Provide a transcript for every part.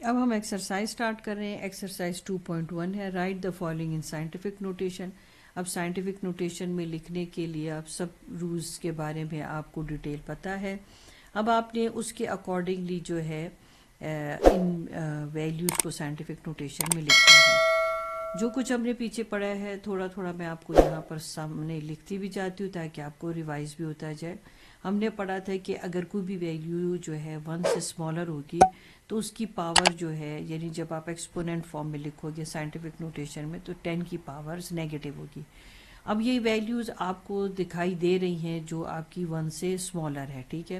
اب ہم exercise start کر رہے ہیں. ایکسرسائز 2.1 ہے right the following in scientific notation. اب سائنٹیفک نوٹیشن میں لکھنے کے لیے آپ سب رولز کے بارے میں آپ کو ڈیٹیل پتہ ہے. اب آپ نے اس کے اکارڈنگلی جو ہے ان ویلیوز کو سائنٹیفک نوٹیشن میں لکھنا ہے. جو کچھ ہم نے پیچھے پڑھا ہے تھوڑا تھوڑا میں آپ کو یہاں پر سامنے لکھتی بھی جاتی ہوں تاکہ آپ کو ریوائز بھی ہوتا جائے. ہم نے پڑھا تھا کہ اگر کوئی بھی ویلیو جو ہے 1 سے اسمالر ہوگی تو اس کی پاور جو ہے یعنی جب آپ ایکسپوننٹ فارم میں لکھو گے سائنٹیفک نوٹیشن میں تو 10 کی پاورز نیگیٹو ہوگی. اب یہ ویلیوز آپ کو دکھائی دے رہی ہیں جو آپ کی 1 سے اسمالر ہے. ٹھیک ہے,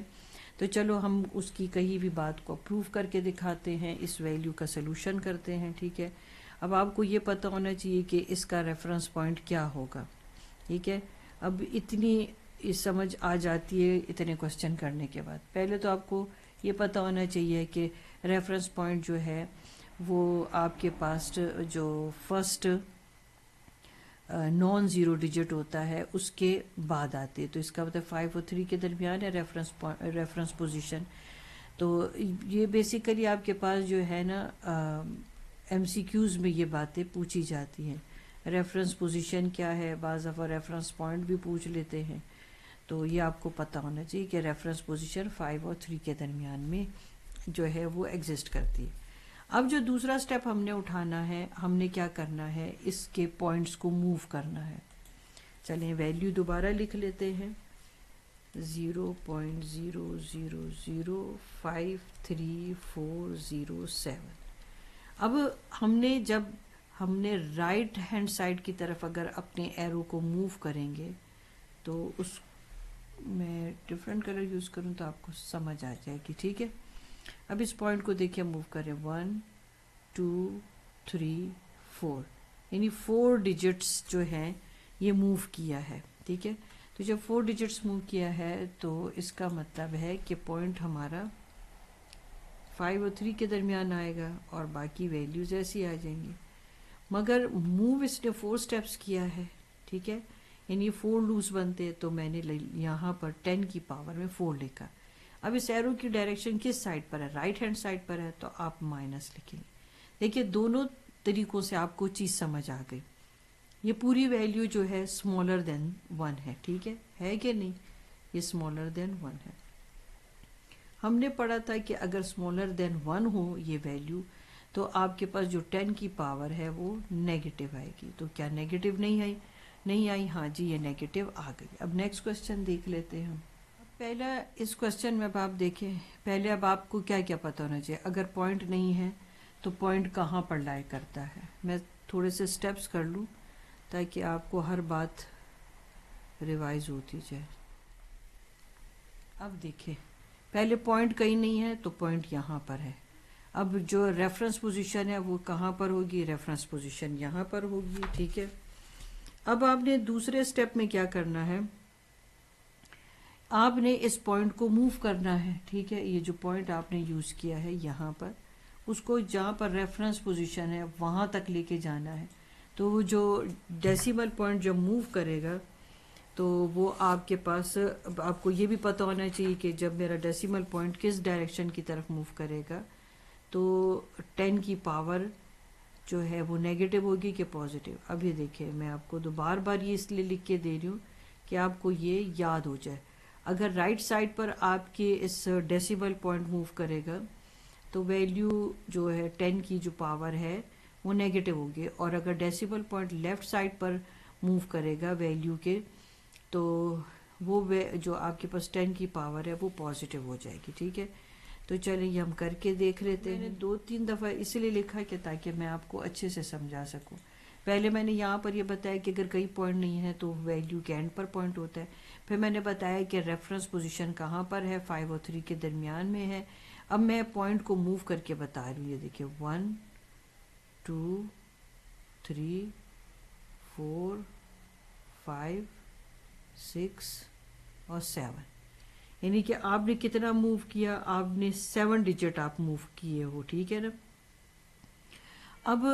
تو چلو ہم اس کی کہیں بھی بات کو پروف کر کے دکھاتے ہیں, اس ویلیو کا سلوشن کرتے ہیں. ٹھیک ہے, اب آپ کو یہ پتہ ہونا چاہیے کہ اس کا ریفرنس پوائنٹ کیا ہوگا. ٹھیک ہے, اب اتنی سمجھ آ جاتی ہے اتنے کوشچن کرنے کے بعد. پہلے تو آپ کو یہ پتہ ہونا چاہیے کہ ریفرنس پوائنٹ جو ہے وہ آپ کے پاس جو فرسٹ نان زیرو ڈیجٹ ہوتا ہے اس کے بعد آتے, تو اس کا مطلب 5 اور 3 کے درمیان ہے ریفرنس پوزیشن. تو یہ بیسیکلی آپ کے پاس جو ہے نا ایم سی کیوز میں یہ باتیں پوچھی جاتی ہیں. ریفرنس پوزیشن کیا ہے, بعض دفعہ ریفرنس پوائنٹ بھی پوچھ لیتے ہیں. تو یہ آپ کو پتہ ہونا چاہیے کہ ریفرنس پوزیشن 5 اور 3 کے درمیان میں جو ہے وہ ایگزسٹ کرتی ہے. اب جو دوسرا سٹیپ ہم نے اٹھانا ہے, ہم نے کیا کرنا ہے, اس کے پوائنٹس کو موو کرنا ہے. چلیں ویلیو دوبارہ لکھ لیتے ہیں 0.0005347. اب جب ہم نے رائٹ ہینڈ سائڈ کی طرف اگر اپنے ایرو کو موو کریں گے تو اس میں ڈفرینٹ کلر یوز کروں تو آپ کو سمجھ آ جائے گی. ٹھیک ہے, اب اس پوائنٹ کو دیکھیں موو کریں 1 2 3 4 یعنی 4 ڈیجٹس جو ہیں یہ موو کیا ہے. ٹھیک ہے, تو جب 4 ڈیجٹس موو کیا ہے تو اس کا مطلب ہے کہ پوائنٹ ہمارا 5 اور 3 کے درمیان آئے گا اور باقی ویلیوز ایسی آ جائیں گی. مگر موو اس نے 4 سٹیپس کیا ہے. ٹھیک ہے, یعنی 4 لوز بنتے, تو میں نے یہاں پر 10 کی پاور میں 4 لکھا. اب اس ایرو کی ڈائریکشن کس سائڈ پر ہے, رائٹ ہینڈ سائڈ پر ہے, تو آپ مائنس لکھیں گے. دیکھیے دونوں طریقوں سے آپ کو چیز سمجھ آ گئی. یہ پوری ویلیو جو ہے اسمالر دین 1 ہے. ٹھیک ہے کہ نہیں, یہ اسمالر دین 1 ہے. ہم نے پڑھا تھا کہ اگر اسمالر دین 1 ہو یہ ویلیو تو آپ کے پاس جو 10 کی پاور ہے وہ نیگیٹو آئے گی. تو کیا نیگیٹو نہیں آئی؟ ہاں جی, یہ نیگیٹو آ گئی. اب نیکسٹ کوشچن دیکھ لیتے ہیں ہم. پہلا اس کوشچن میں اب آپ دیکھیں, پہلے اب آپ کو کیا کیا پتہ ہونا چاہیے. اگر پوائنٹ نہیں ہے تو پوائنٹ کہاں پر لائے کرتا ہے. میں تھوڑے سے سٹیپس کر لوں تاکہ آپ کو ہر بات ریوائز ہوتی جائے. اب دیکھیں پہلے پوائنٹ کہیں نہیں ہے تو پوائنٹ یہاں پر ہے. اب جو ریفرنس پوزیشن ہے وہ کہاں پر ہوگی, ریفرنس پوزیشن یہاں پر ہوگی. ٹھیک ہے, اب آپ نے دوسرے سٹیپ میں کیا کرنا ہے, آپ نے اس پوائنٹ کو موو کرنا ہے. ٹھیک ہے, یہ جو پوائنٹ آپ نے یوز کیا ہے یہاں پر, اس کو جہاں پر ریفرنس پوزیشن ہے وہاں تک لے کے جانا ہے. تو جو ڈیسیمل پوائنٹ جب موو کرے گا تو وہ آپ کے پاس, آپ کو یہ بھی پتہ ہونا چاہیے کہ جب میرا ڈیسیمل پوائنٹ کس ڈائریکشن کی طرف موو کرے گا تو 10 کی پاور جو ہے وہ نیگیٹو ہوگی کہ پازیٹیو. اب یہ دیکھیں میں آپ کو بار بار یہ اس لیے لکھ کے دے رہی ہوں کہ آپ کو یہ یاد ہو جائے. اگر رائٹ سائڈ پر آپ کے اس ڈیسیمل پوائنٹ موو کرے گا تو ویلیو جو ہے 10 کی جو پاور ہے وہ نیگیٹو ہوگی, اور اگر ڈیسیمل پوائنٹ لیفٹ سائڈ پر موو کرے گا ویلیو کے تو وہ جو آپ کے پاس 10 کی پاور ہے وہ پازیٹیو ہو جائے گی. ٹھیک ہے, تو چلیں یہ ہم کر کے دیکھ لیتے ہیں. میں نے 2-3 دفعہ اس لیے لکھا کہ تاکہ میں آپ کو اچھے سے سمجھا سکوں. پہلے میں نے یہاں پر یہ بتایا کہ اگر کئی پوائنٹ نہیں ہے تو ویلیو کے اینڈ پر پوائنٹ ہوتا ہے. پھر میں نے بتایا کہ ریفرنس پوزیشن کہاں پر ہے, 5 اور 3 کے درمیان میں ہے. اب میں پوائنٹ کو موو کر کے بتا رہی ہوں. یہ دیکھیں 1 2 3 4 5 6 اور 7, یعنی کہ آپ نے کتنا موو کیا, آپ نے 7 ڈیجٹ آپ موو کیے ہو. ٹھیک ہے نا. اب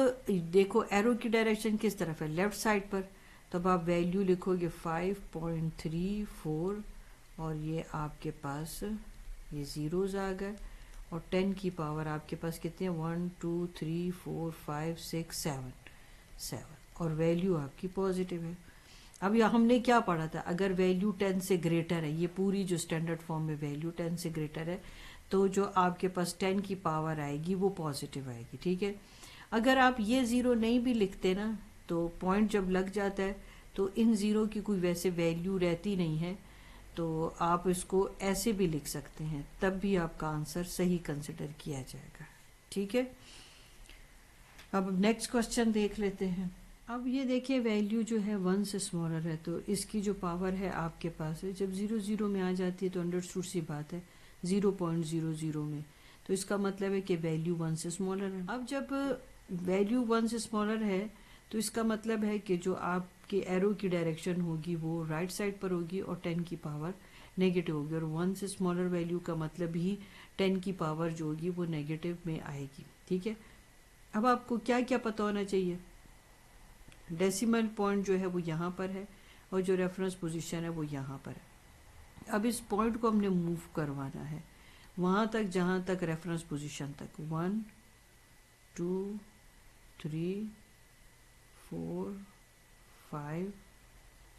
دیکھو ایرو کی ڈائریکشن کس طرف ہے, لیفٹ سائڈ پر, تب آپ ویلیو لکھو گے 5.34 اور یہ آپ کے پاس یہ زیروز آ گئے, اور 10 کی پاور آپ کے پاس کتنے ہیں 1 2 3 4 5 6 7 اور ویلیو آپ کی پازیٹیو ہے. اب یہ ہم نے کیا پڑھا تھا, اگر ویلیو 10 سے گریٹر ہے, یہ پوری جو اسٹینڈرڈ فارم میں ویلیو 10 سے گریٹر ہے تو جو آپ کے پاس 10 کی پاور آئے گی وہ پازیٹیو آئے گی. ٹھیک ہے, اگر آپ یہ زیرو نہیں بھی لکھتے نا تو پوائنٹ جب لگ جاتا ہے تو ان زیرو کی کوئی ویسے ویلیو رہتی نہیں ہے, تو آپ اس کو ایسے بھی لکھ سکتے ہیں, تب بھی آپ کا آنسر صحیح کنسیڈر کیا جائے گا. ٹھیک ہے, اب نیکسٹ کوشچن دیکھ لیتے ہیں. اب یہ دیکھیں ویلیو جو ہے 1 سے اسمالر ہے تو اس کی جو پاور ہے آپ کے پاس ہے, جب 0 میں آ جاتی ہے تو انڈرسٹوڈ سی بات ہے 0.00 میں, تو اس کا مطلب ہے کہ ویلیو 1 سے اسمالر ہے. اب جب ویلیو 1 سے اسمالر ہے تو اس کا مطلب ہے کہ جو آپ کے ایرو کی ڈائریکشن ہوگی وہ رائٹ سائڈ پر ہوگی اور 10 کی پاور نیگیٹو ہوگی, اور 1 سے اسمالر ویلیو کا مطلب ہی 10 کی پاور جو ہوگی وہ نیگیٹو میں آئے گی. ٹھیک ہے, اب آپ کو کیا کیا پتہ ہونا چاہیے, ڈیسیمل پوائنٹ جو ہے وہ یہاں پر ہے اور جو ریفرنس پوزیشن ہے وہ یہاں پر ہے. اب اس پوائنٹ کو ہم نے موو کروانا ہے وہاں تک جہاں تک ریفرنس پوزیشن تک 1 2 3 4 5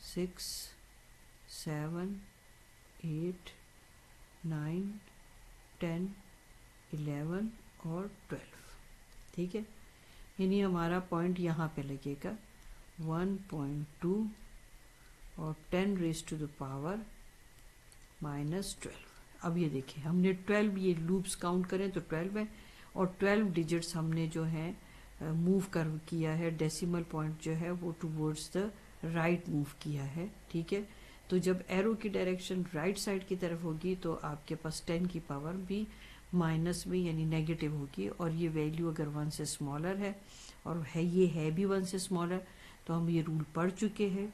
6 7 8 9 10 11 اور 12. ٹھیک ہے, یعنی ہمارا پوائنٹ یہاں پہ لگے گا 1.2 اور 10 ریز ٹو دا پاور -12. اب یہ دیکھیں ہم نے 12 یہ لوپس کاؤنٹ کریں تو 12 ہے اور 12 ڈیجٹس ہم نے جو ہے موو کیا ہے, ڈیسیمل پوائنٹ جو ہے وہ ٹوورڈز دا رائٹ موو کیا ہے. ٹھیک ہے, تو جب ایرو کی ڈائریکشن رائٹ سائڈ کی طرف ہوگی تو آپ کے پاس 10 کی پاور بھی مائنس میں یعنی نیگیٹو ہوگی, اور یہ ویلیو اگر 1 سے اسمالر ہے اور یہ ہے بھی 1 سے اسمالر تو ہم یہ رول پڑھ چکے ہیں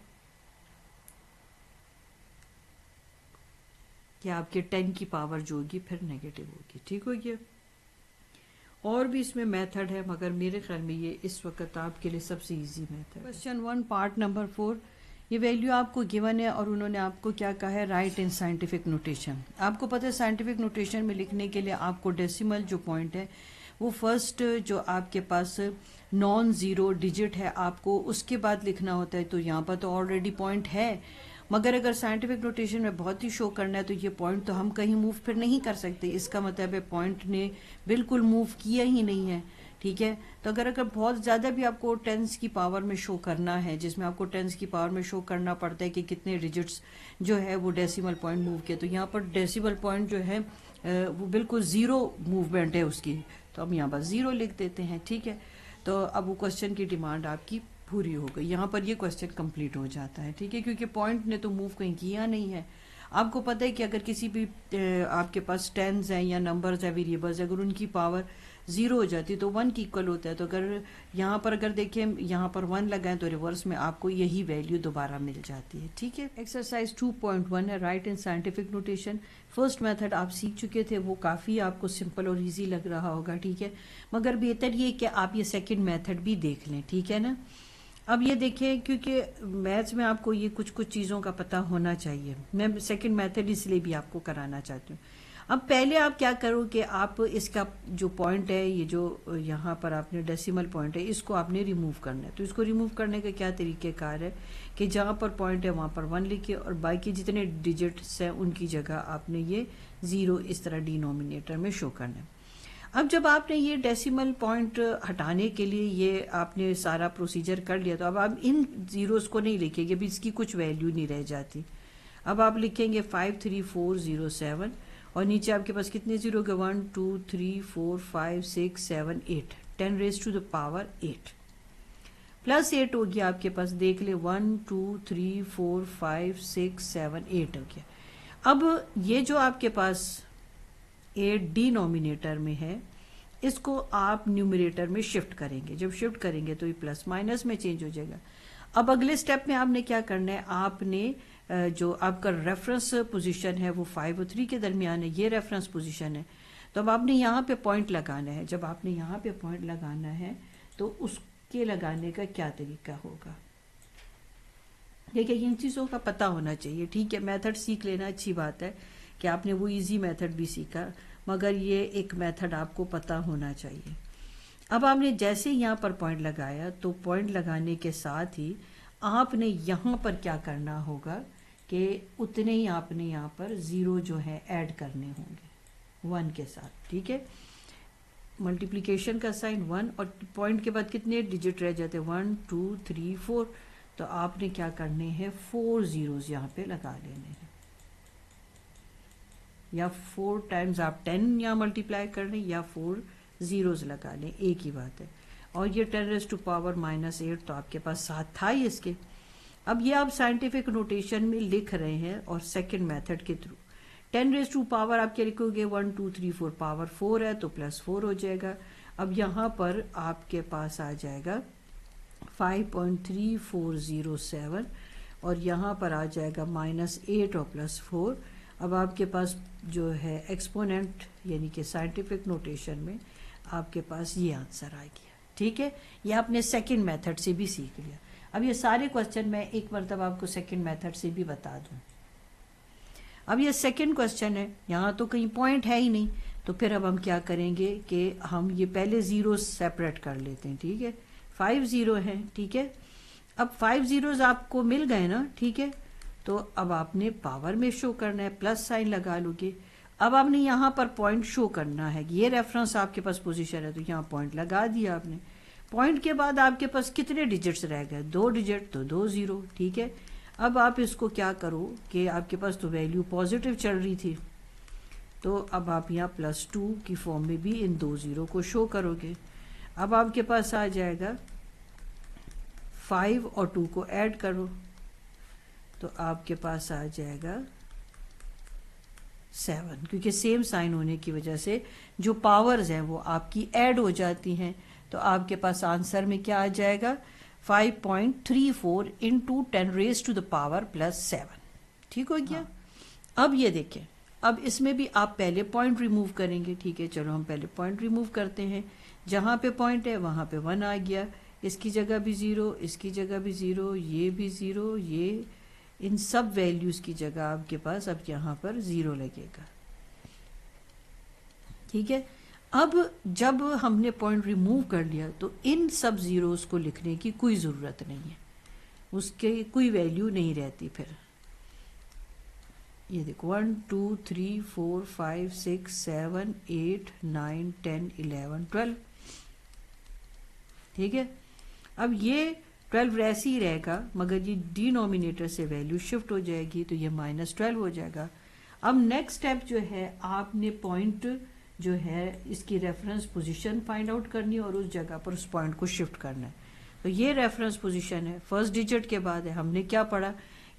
کہ آپ کے 10 کی پاور جو ہوگی پھر نیگیٹو ہوگی. ٹھیک ہو گیا, اور بھی اس میں میتھڈ ہے مگر میرے خیال میں یہ اس وقت آپ کے لیے سب سے easy method. Question 1 part number 4, یہ ویلیو آپ کو گیون ہے اور انہوں نے آپ کو کیا کہا ہے, رائٹ ان سائنٹیفک نوٹیشن. آپ کو پتہ ہے سائنٹیفک نوٹیشن میں لکھنے کے لیے آپ کو ڈیسیمل جو پوائنٹ ہے وہ فرسٹ جو آپ کے پاس نان زیرو ڈیجٹ ہے آپ کو اس کے بعد لکھنا ہوتا ہے, تو یہاں پر تو آلریڈی پوائنٹ ہے, مگر اگر سائنٹیفک نوٹیشن میں بہت ہی شو کرنا ہے تو یہ پوائنٹ تو ہم کہیں موو پھر نہیں کر سکتے, اس کا مطلب ہے پوائنٹ نے بالکل موو کیا ہی نہیں ہے. ٹھیک ہے, تو اگر بہت زیادہ بھی آپ کو ٹینس کی پاور میں شو کرنا ہے, جس میں آپ کو ٹینس کی پاور میں شو کرنا پڑتا ہے کہ کتنے ڈیجٹس جو ہے وہ ڈیسیمل پوائنٹ موو کیا, تو یہاں پر ڈیسیمل پوائنٹ جو ہے وہ بالکل زیرو موومنٹ ہے اس کی, تو ہم یہاں پر زیرو لکھ دیتے ہیں. ٹھیک ہے, تو اب وہ کوشچن کی ڈیمانڈ آپ کی پوری ہو گئی, یہاں پر یہ کوشچن کمپلیٹ ہو جاتا ہے. ٹھیک ہے, کیونکہ پوائنٹ نے تو موو کہیں کیا نہیں ہے. آپ کو پتہ ہے کہ اگر کسی بھی آپ کے پاس ٹینز ہیں یا نمبرز ہیں ویریبلز, اگر ان کی پاور زیرو ہو جاتی تو 1 کی ایکول ہوتا ہے, تو اگر یہاں پر اگر دیکھیں یہاں پر 1 لگائیں تو ریورس میں آپ کو یہی ویلیو دوبارہ مل جاتی ہے. ٹھیک ہے, ایکسرسائز 2.1 ہے, رائٹ ان سائنٹیفک نوٹیشن. فرسٹ میتھڈ آپ سیکھ چکے تھے, وہ کافی آپ کو سمپل اور ایزی لگ رہا ہوگا. ٹھیک ہے, مگر بہتر یہ کہ آپ یہ سیکنڈ میتھڈ بھی دیکھ لیں. ٹھیک ہے نا, اب یہ دیکھیں کیونکہ میتھس میں آپ کو یہ کچھ چیزوں کا پتہ ہونا چاہیے, میں سیکنڈ میتھڈ اس لیے بھی آپ کو کرانا چاہتی ہوں. اب پہلے آپ کیا کرو کہ آپ اس کا جو پوائنٹ ہے, یہ جو یہاں پر آپ نے ڈیسیمل پوائنٹ ہے, اس کو آپ نے ریموو کرنا ہے. تو اس کو ریموو کرنے کا کیا طریقہ کار ہے کہ جہاں پر پوائنٹ ہے وہاں پر 1 لکھے اور باقی جتنے ڈیجٹس ہیں ان کی جگہ آپ نے یہ 0 اس طرح ڈینومینیٹر میں شو کرنا ہے. اب جب آپ نے یہ ڈیسیمل پوائنٹ ہٹانے کے لیے یہ آپ نے سارا پروسیجر کر لیا, تو اب آپ ان زیروز کو نہیں لکھیں گے, بھی اس کی کچھ ویلیو نہیں رہ جاتی. اب آپ لکھیں گے 53407 اور نیچے آپ کے پاس کتنے زیرو گے 1 2 3 4 5 6 7 8 10 raise to the power 8 plus 8 ہو گیا آپ کے پاس, دیکھ لیں 1 2 3 4 5 6 7 8 ہو گیا. اب یہ جو آپ کے پاس 8 ڈینومینیٹر میں ہے اس کو آپ نیومریٹر میں شفٹ کریں گے, جب شفٹ کریں گے تو یہ پلس مائنس میں چینج ہو جائے گا. اب اگلے سٹیپ میں آپ نے کیا کرنا ہے, آپ نے جو آپ کا ریفرنس پوزیشن ہے وہ 5 اور 3 کے درمیان ہے, یہ ریفرنس پوزیشن ہے, تو اب آپ نے یہاں پہ پوائنٹ لگانا ہے. جب آپ نے یہاں پہ پوائنٹ لگانا ہے تو اس کے لگانے کا کیا طریقہ ہوگا, دیکھیں ان چیزوں کا پتہ ہونا چاہیے. ٹھیک ہے, میتھڈ سیکھ لینا اچھی بات ہے کہ آپ نے وہ ایزی میتھڈ بھی سیکھا, مگر یہ ایک میتھڈ آپ کو پتہ ہونا چاہیے. اب آپ نے جیسے یہاں پر پوائنٹ لگایا تو پوائنٹ لگانے کے ساتھ ہی آپ نے یہاں پر کیا کرنا ہوگا کہ اتنے ہی آپ نے یہاں پر زیرو جو ہے ایڈ کرنے ہوں گے 1 کے ساتھ. ٹھیک ہے, ملٹیپلیکیشن کا سائن 1 اور پوائنٹ کے بعد کتنے ڈیجٹ رہ جاتے ہیں 1 2 3 4. تو آپ نے کیا کرنے ہیں 4 زیروز یہاں پہ لگا لینے ہیں, یا 4 ٹائمز آپ 10 یہاں ملٹیپلائی کر لیں یا 4 زیروز لگا لیں, ایک ہی بات ہے. اور یہ 10 ریز ٹو پاور -8 تو آپ کے پاس ساتھ تھا ہی اس کے. اب یہ آپ سائنٹیفک نوٹیشن میں لکھ رہے ہیں اور سیکنڈ میتھڈ کے تھرو 10 ریز ٹو پاور آپ کیا لکھو گے 1 2 3 4 پاور 4 ہے تو +4 ہو جائے گا. اب یہاں پر آپ کے پاس آ جائے گا 5.3407 اور یہاں پر آ جائے گا -8 اور +4. اب آپ کے پاس جو ہے ایکسپوننٹ یعنی کہ سائنٹیفک نوٹیشن میں آپ کے پاس یہ آنسر آ گیا. ٹھیک ہے, یہ آپ نے سیکنڈ میتھڈ سے بھی سیکھ لیا. اب یہ سارے کوسچن میں ایک مرتبہ آپ کو سیکنڈ میتھڈ سے بھی بتا دوں. اب یہ سیکنڈ کوسچن ہے, یہاں تو کہیں پوائنٹ ہے ہی نہیں, تو پھر اب ہم کیا کریں گے کہ ہم یہ پہلے زیرو سیپریٹ کر لیتے ہیں. ٹھیک ہے, 5 زیرو ہیں. ٹھیک ہے, اب 5 زیروز آپ کو مل گئے نا. ٹھیک ہے, تو اب آپ نے پاور میں شو کرنا ہے, پلس سائن لگا لو گے. اب آپ نے یہاں پر پوائنٹ شو کرنا ہے, یہ ریفرنس آپ کے پاس پوزیشن ہے تو یہاں پوائنٹ لگا دیا آپ نے. پوائنٹ کے بعد آپ کے پاس کتنے ڈیجٹس رہ گئے 2 ڈیجٹ تو 2 زیرو. ٹھیک ہے, اب آپ اس کو کیا کرو کہ آپ کے پاس تو ویلیو پازیٹیو چل رہی تھی, تو اب آپ یہاں +2 کی فارم میں بھی ان 2 زیرو کو شو کرو گے. اب آپ کے پاس آ جائے گا 5 اور 2 کو ایڈ کرو تو آپ کے پاس آ جائے گا 7, کیونکہ سیم سائن ہونے کی وجہ سے جو پاورز ہیں وہ آپ کی ایڈ ہو جاتی ہیں. تو آپ کے پاس آنسر میں کیا آ جائے گا 5.34 into 10 raised to the power +7. ٹھیک ہو گیا. اب یہ دیکھیں, اب اس میں بھی آپ پہلے پوائنٹ ریموو کریں گے. ٹھیک ہے, چلو ہم پہلے پوائنٹ ریموو کرتے ہیں. جہاں پہ پوائنٹ ہے وہاں پہ 1 آ گیا, اس کی جگہ بھی 0, اس کی جگہ بھی 0, یہ بھی 0, یہ ان سب ویلیوز کی جگہ آپ کے پاس اب یہاں پر 0 لگے گا. ٹھیک ہے, اب جب ہم نے پوائنٹ ریموو کر لیا تو ان سب زیروز کو لکھنے کی کوئی ضرورت نہیں ہے, اس کے کوئی ویلیو نہیں رہتی. پھر یہ دیکھو 1 2 3 4 5 6 7 8 9 10 11 12. ٹھیک ہے, اب یہ 12 ایسے ہی رہے گا مگر یہ ڈینومینیٹر سے ویلیو شفٹ ہو جائے گی تو یہ -12 ہو جائے گا. اب نیکسٹ اسٹیپ جو ہے آپ نے پوائنٹ جو ہے اس کی ریفرنس پوزیشن فائنڈ آؤٹ کرنی ہے اور اس جگہ پر اس پوائنٹ کو شفٹ کرنا ہے. تو یہ ریفرنس پوزیشن ہے, فرسٹ ڈیجٹ کے بعد ہے. ہم نے کیا پڑھا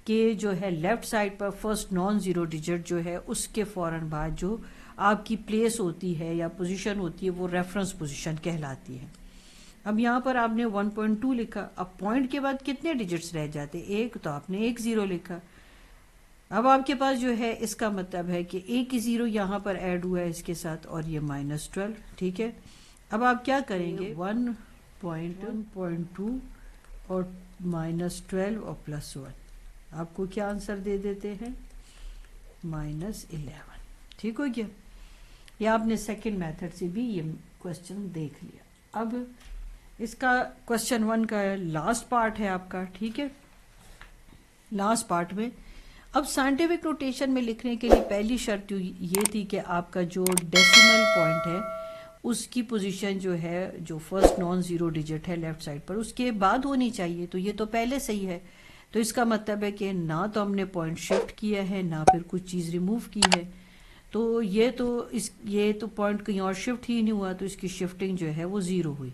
کہ جو ہے لیفٹ سائڈ پر فرسٹ نان زیرو ڈیجٹ جو ہے اس کے فوراً بعد جو آپ کی پلیس ہوتی ہے یا پوزیشن ہوتی ہے وہ ریفرنس پوزیشن کہلاتی ہے. اب یہاں پر آپ نے 1.2 لکھا, اب پوائنٹ کے بعد کتنے ڈیجٹس رہ جاتے 1, تو آپ نے 1 زیرو لکھا. اب آپ کے پاس جو ہے اس کا مطلب ہے کہ 1 زیرو یہاں پر ایڈ ہوا ہے اس کے ساتھ اور یہ -12. ٹھیک ہے, اب آپ کیا کریں گے 1.2 اور -12 اور +1, آپ کو کیا آنسر دے دیتے ہیں -11. ٹھیک ہو گیا, یا آپ نے سیکنڈ میتھڈ سے بھی یہ کوشچن دیکھ لیا. اب اس کا کوشچن 1 کا لاسٹ پارٹ ہے آپ کا. ٹھیک ہے, لاسٹ پارٹ میں اب سائنٹیفک نوٹیشن میں لکھنے کے لیے پہلی شرط یہ تھی کہ آپ کا جو ڈیسیمل پوائنٹ ہے اس کی پوزیشن جو ہے جو فرسٹ نان زیرو ڈیجٹ ہے لیفٹ سائڈ پر اس کے بعد ہونی چاہیے. تو یہ تو پہلے صحیح ہے, تو اس کا مطلب ہے کہ نہ تو ہم نے پوائنٹ شفٹ کیا ہے نہ پھر کچھ چیز ریموو کی ہے. تو یہ تو پوائنٹ کہیں اور شفٹ ہی نہیں ہوا تو اس کی شفٹنگ جو ہے وہ 0 ہوئی.